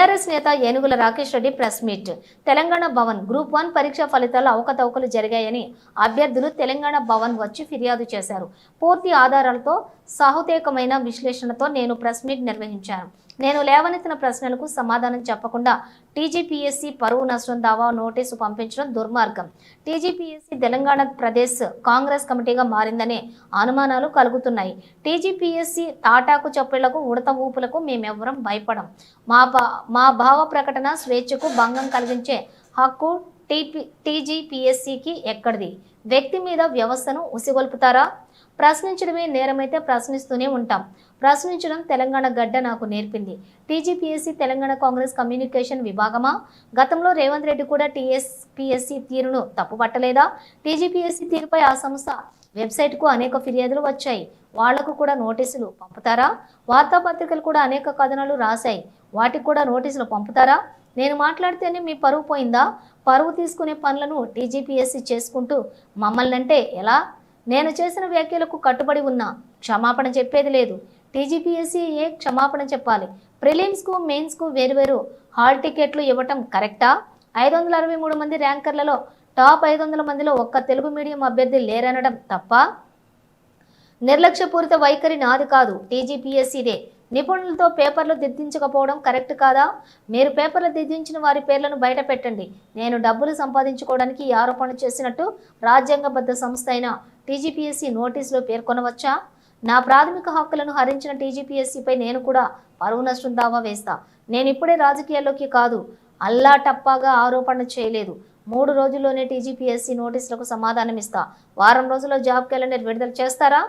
TRS నేత ఏనుగుల Rakesh Reddy press meet. Telangana Bhavan group 1 పరీక్ష ఫలితాల్లో అవకతవకలు జరిగాయని అభ్యర్థులు తెలంగాణ భవన్ వచ్చి ఫిర్యాదు చేశారు. పూర్తి ఆధారాలతో సహృదయమైన విశ్లేషణతో నేను ప్రెస్ మీట్ నిర్వహించాను. నేను లేవనెత్తిన ప్రశ్నలకు సమాధానం చెప్పకుండా టీజీపీఎస్సీ పరువు నష్టం దావా నోటీసు పంపించడం దుర్మార్గం. టీజీపీఎస్సీ తెలంగాణ ప్రదేశ్ కాంగ్రెస్ కమిటీగా మారిందనే అనుమానాలు కలుగుతున్నాయి. టీజీపీఎస్సీ తాటాకు చప్పుళ్లకు ఉడత ఊపులకు మేమెవ్వరం భయపడం. మా భావ ప్రకటన స్వేచ్ఛకు భంగం కలిగించే హక్కు టీజీపీఎస్సీకి ఎక్కడిది? వ్యక్తి మీద వ్యవస్థను ఉసిగొల్పుతారా? ప్రశ్నించడమే నేరమైతే ప్రశ్నిస్తూనే ఉంటాం. ప్రశ్నించడం తెలంగాణ గడ్డ నాకు నేర్పింది. టీజీపీఎస్సీ తెలంగాణ కాంగ్రెస్ కమ్యూనికేషన్ విభాగమా? గతంలో రేవంత్ రెడ్డి కూడా టీఎస్పీఎస్సీ తీరును తప్పుపట్టలేదా? టీజీపీఎస్సీ తీరుపై ఆ సంస్థ వెబ్సైట్కు అనేక ఫిర్యాదులు వచ్చాయి. వాళ్లకు కూడా నోటీసులు పంపుతారా? వార్తాపత్రికలు కూడా అనేక కథనాలు రాశాయి. వాటికి కూడా నోటీసులు పంపుతారా? నేను మాట్లాడితేనే మీ పరువు పోయిందా? పరువు తీసుకునే పనులను టీజీపీఎస్సీ చేసుకుంటూ మమ్మల్ని అంటే ఎలా? నేను చేసిన వ్యాఖ్యలకు కట్టుబడి ఉన్నా. క్షమాపణ చెప్పేది లేదు. టీజీపీఎస్సీ క్షమాపణ చెప్పాలి. ప్రిలిమ్స్కు మెయిన్స్కు వేరువేరు హాల్ టికెట్లు ఇవ్వటం కరెక్టా? 563 మంది ర్యాంకర్లలో టాప్ 500 మందిలో ఒక్క తెలుగు మీడియం అభ్యర్థి లేరనడం తప్ప? నిర్లక్ష్యపూరిత వైఖరి నాది కాదు, టీజీపీఎస్సీదే. నిపుణులతో పేపర్లు దిద్దించకపోవడం కరెక్ట్ కాదా? మీరు పేపర్లు దిద్దించిన వారి పేర్లను బయట పెట్టండి. నేను డబ్బులు సంపాదించుకోవడానికి ఈ ఆరోపణ చేసినట్టు రాజ్యాంగబద్ధ సంస్థ అయిన టీజీపీఎస్సీ నోటీసులో పేర్కొనవచ్చా? నా ప్రాథమిక హక్కులను హరించిన టీజీపీఎస్సీపై నేను కూడా పరువు నష్టం దావా వేస్తా. నేను ఇప్పుడే రాజకీయాల్లోకి కాదు, అల్లా టప్పాగా ఆరోపణ చేయలేదు. 3 రోజుల్లోనే టీజీపీఎస్సీ నోటీసులకు సమాధానం ఇస్తా. వారం రోజుల్లో జాబ్ క్యాలెండర్ విడుదల చేస్తారా?